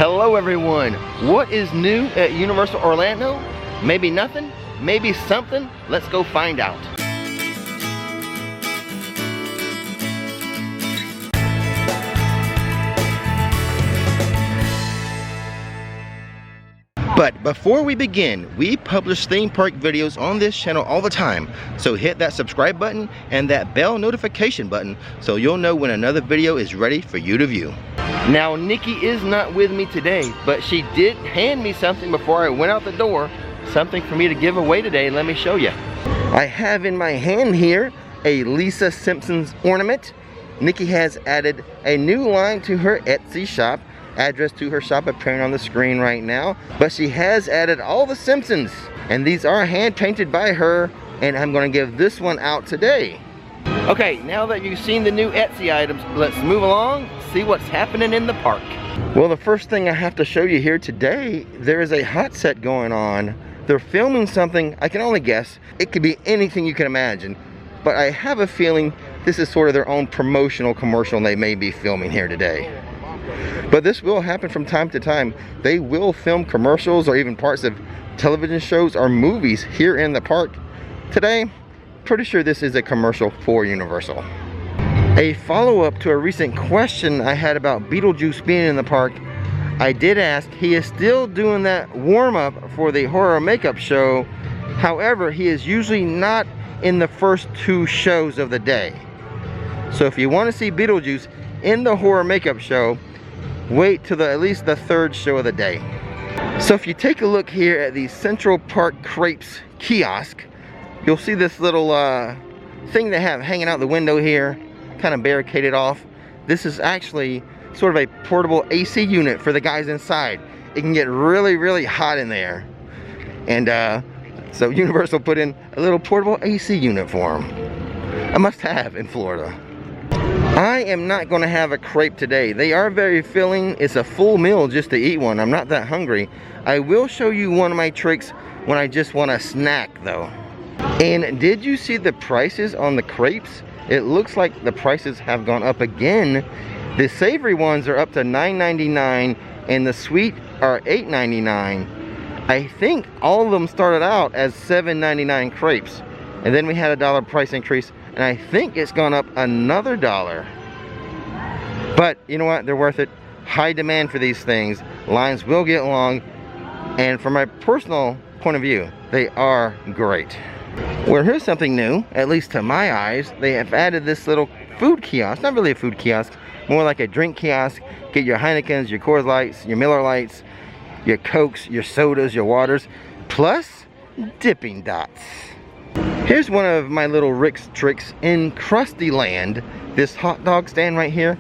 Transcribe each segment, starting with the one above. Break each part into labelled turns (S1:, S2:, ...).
S1: Hello everyone, what is new at Universal Orlando? Maybe nothing, maybe something, let's go find out. But before we begin, we publish theme park videos on this channel all the time. So hit that subscribe button and that bell notification button so you'll know when another video is ready for you to view. Now Nikki is not with me today, but she did hand me something before I went out the door. Something for me to give away today, let me show you. I have in my hand here a Lisa Simpson's ornament. Nikki has added a new line to her Etsy shop. Address to her shop appearing on the screen right now, but she has added all the Simpsons, and these are hand painted by her, and I'm going to give this one out today. Okay, now that you've seen the new Etsy items, let's move along, see what's happening in the park. Well, the first thing I have to show you here today, there is a hot set going on. They're filming something, I can only guess. It could be anything you can imagine, but I have a feeling this is sort of their own promotional commercial they may be filming here today. But this will happen from time to time. They will film commercials or even parts of television shows or movies here in the park. Today, pretty sure this is a commercial for Universal. A follow-up to a recent question I had about Beetlejuice being in the park, I did ask, he is still doing that warm-up for the horror makeup show. However, he is usually not in the first two shows of the day. So if you want to see Beetlejuice in the horror makeup show, wait till at least the third show of the day. So if you take a look here at the Central Park Crepes kiosk, you'll see this little thing they have hanging out the window here, kind of barricaded off. This is actually sort of a portable AC unit for the guys inside. It can get really, really hot in there. And so Universal put in a little portable AC unit for them. A must-have in Florida. I am not going to have a crepe today. They are very filling. It's a full meal just to eat one. I'm not that hungry. I will show you one of my tricks when I just want a snack though. And did you see the prices on the crepes? It looks like the prices have gone up again. The savory ones are up to $9.99 and the sweet are $8.99. I think all of them started out as $7.99 crepes. And then we had a $1 price increase. And I think it's gone up another $1. But you know what? They're worth it. High demand for these things. Lines will get long. And from my personal point of view, they are great. Well, here's something new, at least to my eyes. They have added this little food kiosk. Not really a food kiosk, more like a drink kiosk. Get your Heinekens, your Coors Lights, your Miller Lights, your Cokes, your sodas, your waters, plus dipping dots. Here's one of my little Rix tricks in Krusty Land. This hot dog stand right here.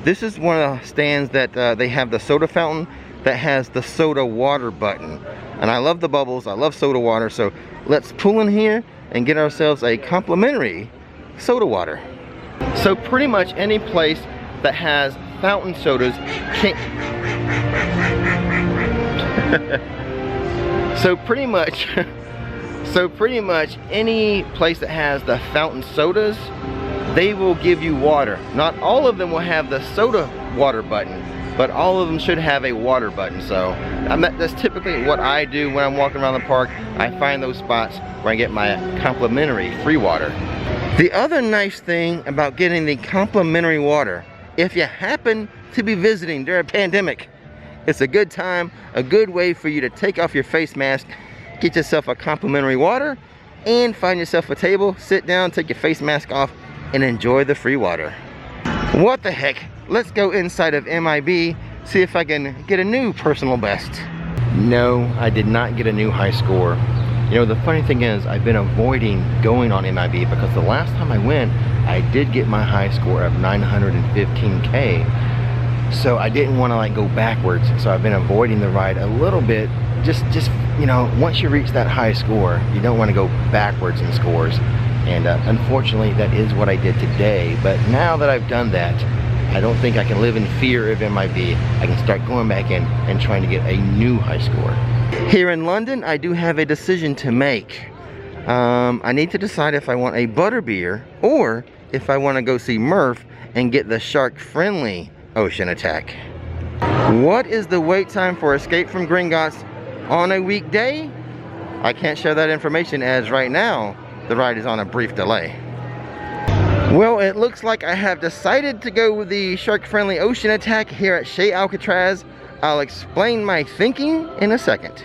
S1: This is one of the stands that they have the soda fountain that has the soda water button. And I love the bubbles, I love soda water, so let's pull in here and get ourselves a complimentary soda water. So pretty much any place that has fountain sodas can... So pretty much any place that has the fountain sodas, they will give you water. Not all of them will have the soda water button, but all of them should have a water button. So that's typically what I do when I'm walking around the park. I find those spots where I get my complimentary free water. The other nice thing about getting the complimentary water, if you happen to be visiting during a pandemic, it's a good time, a good way for you to take off your face mask, get yourself a complimentary water, and find yourself a table, sit down, take your face mask off, and enjoy the free water. What the heck? Let's go inside of MIB, see if I can get a new personal best. No, I did not get a new high score. You know, the funny thing is, I've been avoiding going on MIB because the last time I went, I did get my high score of 915K. So I didn't want to like go backwards, so I've been avoiding the ride a little bit. Just you know, once you reach that high score, you don't want to go backwards in scores. And unfortunately, that is what I did today. But now that I've done that, I don't think I can live in fear of MIB. I can start going back in and trying to get a new high score. Here in London, I do have a decision to make. I need to decide if I want a butterbeer or if I want to go see Murph and get the shark-friendly Ocean Attack. What is the wait time for Escape from Gringotts on a weekday? I can't share that information as right now the ride is on a brief delay. Well, it looks like I have decided to go with the shark-friendly ocean attack here at Chez Alcatraz. I'll explain my thinking in a second.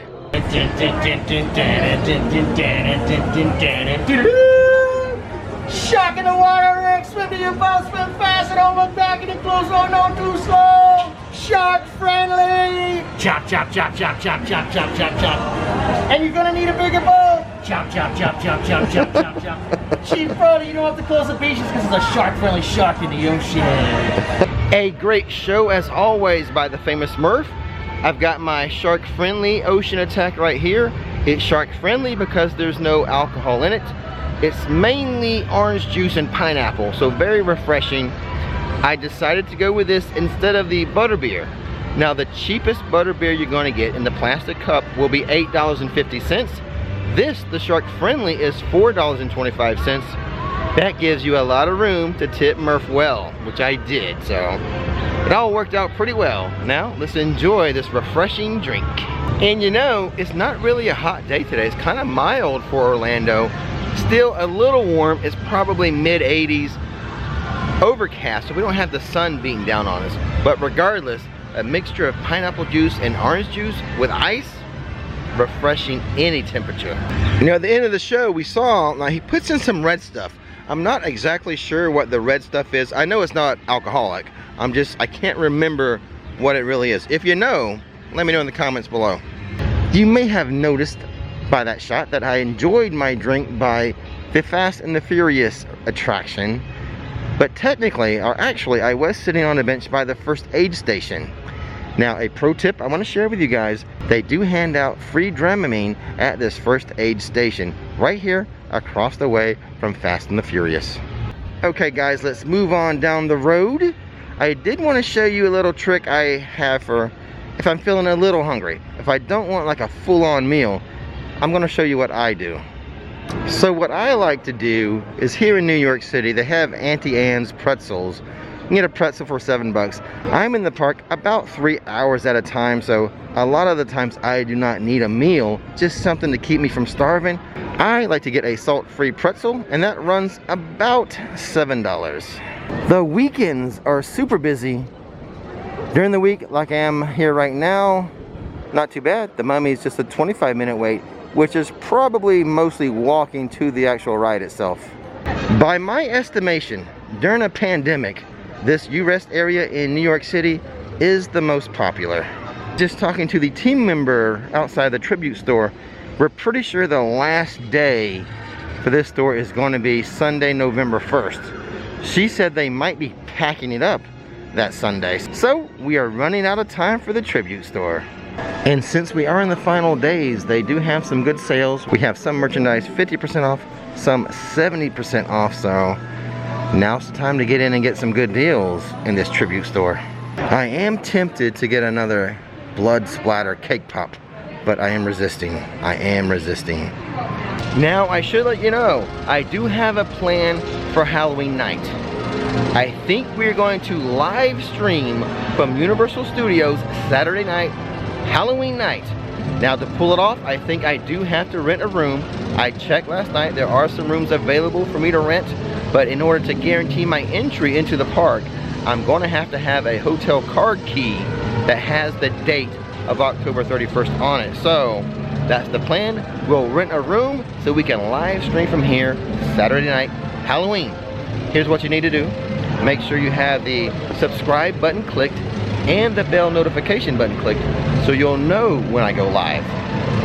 S1: Shark in the water, Rick, swim to your boat, swim fast and don't look back and your clothes roll on too slow. Shark friendly. Chop, chop, chop, chop, chop, chop, chop, chop, chop. And you're gonna need a bigger boat. Chop, chop, chop, chop, chop, chop, chop, chop. Chief brother, you don't have to close the beaches because it's a shark friendly shark in the ocean. A great show as always by the famous Murph. I've got my shark friendly ocean attack right here. It's shark friendly because there's no alcohol in it. It's mainly orange juice and pineapple, so very refreshing. I decided to go with this instead of the butterbeer. Now the cheapest butterbeer you're going to get in the plastic cup will be $8.50. This, the shark friendly, is $4.25. That gives you a lot of room to tip Murph well, which I did, so it all worked out pretty well. Now let's enjoy this refreshing drink. And you know, it's not really a hot day today. It's kind of mild for Orlando. Still a little warm. It's probably mid 80s. Overcast, so we don't have the sun beating down on us. But regardless, a mixture of pineapple juice and orange juice with ice, refreshing any temperature. You know, at the end of the show, we saw, now he puts in some red stuff. I'm not exactly sure what the red stuff is. I know it's not alcoholic. I can't remember what it really is. If you know, let me know in the comments below. You may have noticed by that shot that I enjoyed my drink by the Fast and the Furious attraction, but technically, or actually, I was sitting on a bench by the first aid station. Now, a pro tip I want to share with you guys, they do hand out free Dramamine at this first aid station right here across the way from Fast and the Furious. Okay guys, let's move on down the road. I did want to show you a little trick I have for if I'm feeling a little hungry. If I don't want like a full-on meal, I'm going to show you what I do. So what I like to do is here in New York City, they have Auntie Anne's pretzels. You can get a pretzel for $7. I'm in the park about 3 hours at a time, so a lot of the times I do not need a meal, just something to keep me from starving. I like to get a salt-free pretzel, and that runs about $7. The weekends are super busy. During the week, like I am here right now, not too bad. The Mummy is just a 25-minute wait, which is probably mostly walking to the actual ride itself. By my estimation, during a pandemic, this U-Rest area in New York City is the most popular. Just talking to the team member outside the Tribute store, we're pretty sure the last day for this store is going to be Sunday, November 1st. She said they might be packing it up that Sunday. So we are running out of time for the Tribute store. And since we are in the final days, they do have some good sales. We have some merchandise 50% off, some 70% off, so now's the time to get in and get some good deals in this Tribute store. I am tempted to get another blood splatter cake pop, but I am resisting. I am resisting. Now, I should let you know, I do have a plan for Halloween night. I think we're going to live stream from Universal Studios Saturday night, Halloween night. Now to pull it off, I think I do have to rent a room. I checked last night, there are some rooms available for me to rent, but in order to guarantee my entry into the park, I'm going to have a hotel card key that has the date of October 31st on it. So that's the plan. We'll rent a room so we can live stream from here Saturday night, Halloween. Here's what you need to do. Make sure you have the subscribe button clicked and the bell notification button clicked so you'll know when I go live.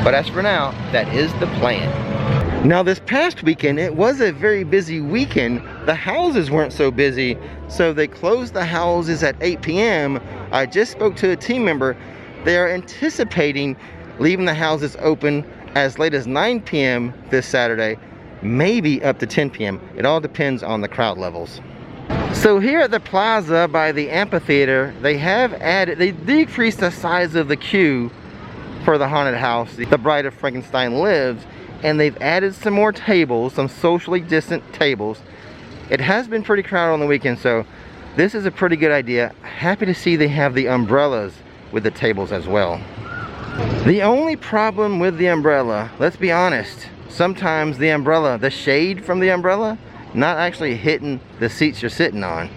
S1: But as for now, that is the plan. Now this past weekend, it was a very busy weekend. The houses weren't so busy, so they closed the houses at 8 p.m. I just spoke to a team member. They are anticipating leaving the houses open as late as 9 p.m. this Saturday, maybe up to 10 p.m. It all depends on the crowd levels. So here at the Plaza by the amphitheater, they decreased the size of the queue for the haunted house, The Bride of Frankenstein Lives, and they've added some more tables, some socially distant tables. It has been pretty crowded on the weekend, so this is a pretty good idea. Happy to see they have the umbrellas with the tables as well. The only problem with the umbrella, let's be honest, sometimes the umbrella, the shade from the umbrella, not actually hitting the seats you're sitting on.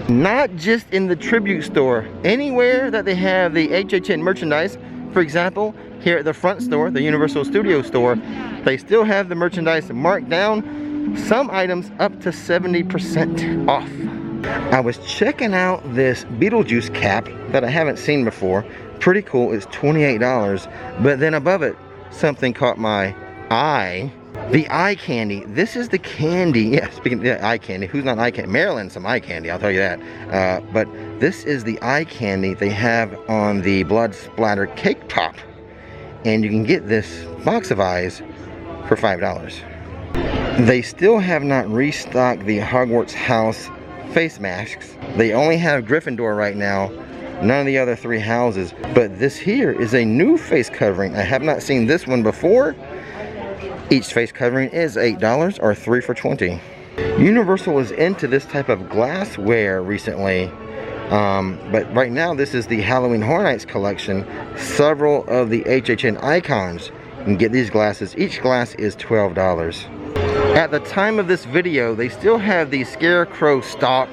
S1: Not just in the tribute store, anywhere that they have the HHN merchandise, for example, here at the front store, the Universal Studios store, they still have the merchandise marked down, some items up to 70% off. I was checking out this Beetlejuice cap that I haven't seen before. Pretty cool, it's $28, but then above it, something caught my eye. The eye candy. This is the candy. Yeah, speaking of eye candy, who's not eye candy? Maryland's some eye candy, I'll tell you that. But this is the eye candy they have on the blood splatter cake pop. And you can get this box of eyes for $5. They still have not restocked the Hogwarts house face masks. They only have Gryffindor right now, none of the other 3 houses. But this here is a new face covering. I have not seen this one before. Each face covering is $8 or 3 for $20. Universal is into this type of glassware recently, but right now this is the Halloween Horror Nights collection. Several of the HHN icons. You can get these glasses. Each glass is $12. At the time of this video, they still have the Scarecrow Stock.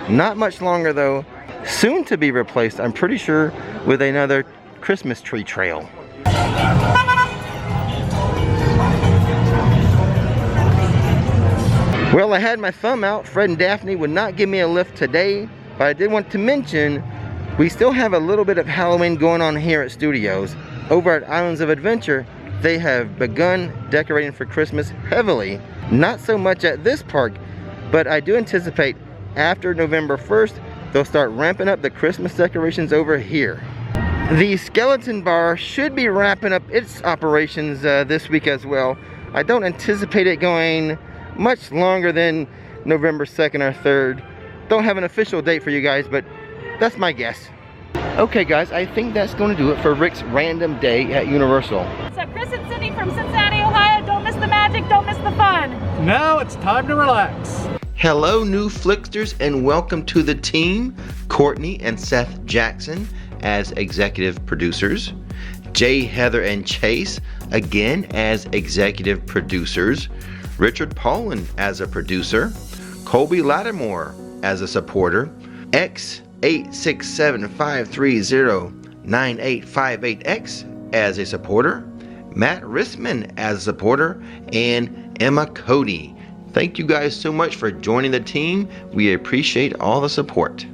S1: Not much longer though. Soon to be replaced, I'm pretty sure, with another Christmas tree trail. Well, I had my thumb out. Fred and Daphne would not give me a lift today, but I did want to mention we still have a little bit of Halloween going on here at Studios. Over at Islands of Adventure, they have begun decorating for Christmas heavily. Not so much at this park, but I do anticipate after November 1st, they'll start ramping up the Christmas decorations over here. The Skeleton Bar should be wrapping up its operations this week as well. I don't anticipate it going much longer than November 2nd or 3rd. Don't have an official date for you guys, but that's my guess. Okay guys, I think that's going to do it for Rick's random day at Universal.
S2: So Chris and Cindy from Cincinnati, Ohio, don't miss the magic, don't miss the fun.
S3: Now it's time to relax.
S1: Hello new Flixters and welcome to the team. Courtney and Seth Jackson as executive producers. Jay, Heather, and Chase again as executive producers. Richard Paulin as a producer, Colby Lattimore as a supporter, X86753098858X as a supporter, Matt Rissman as a supporter, and Emma Cody. Thank you guys so much for joining the team. We appreciate all the support.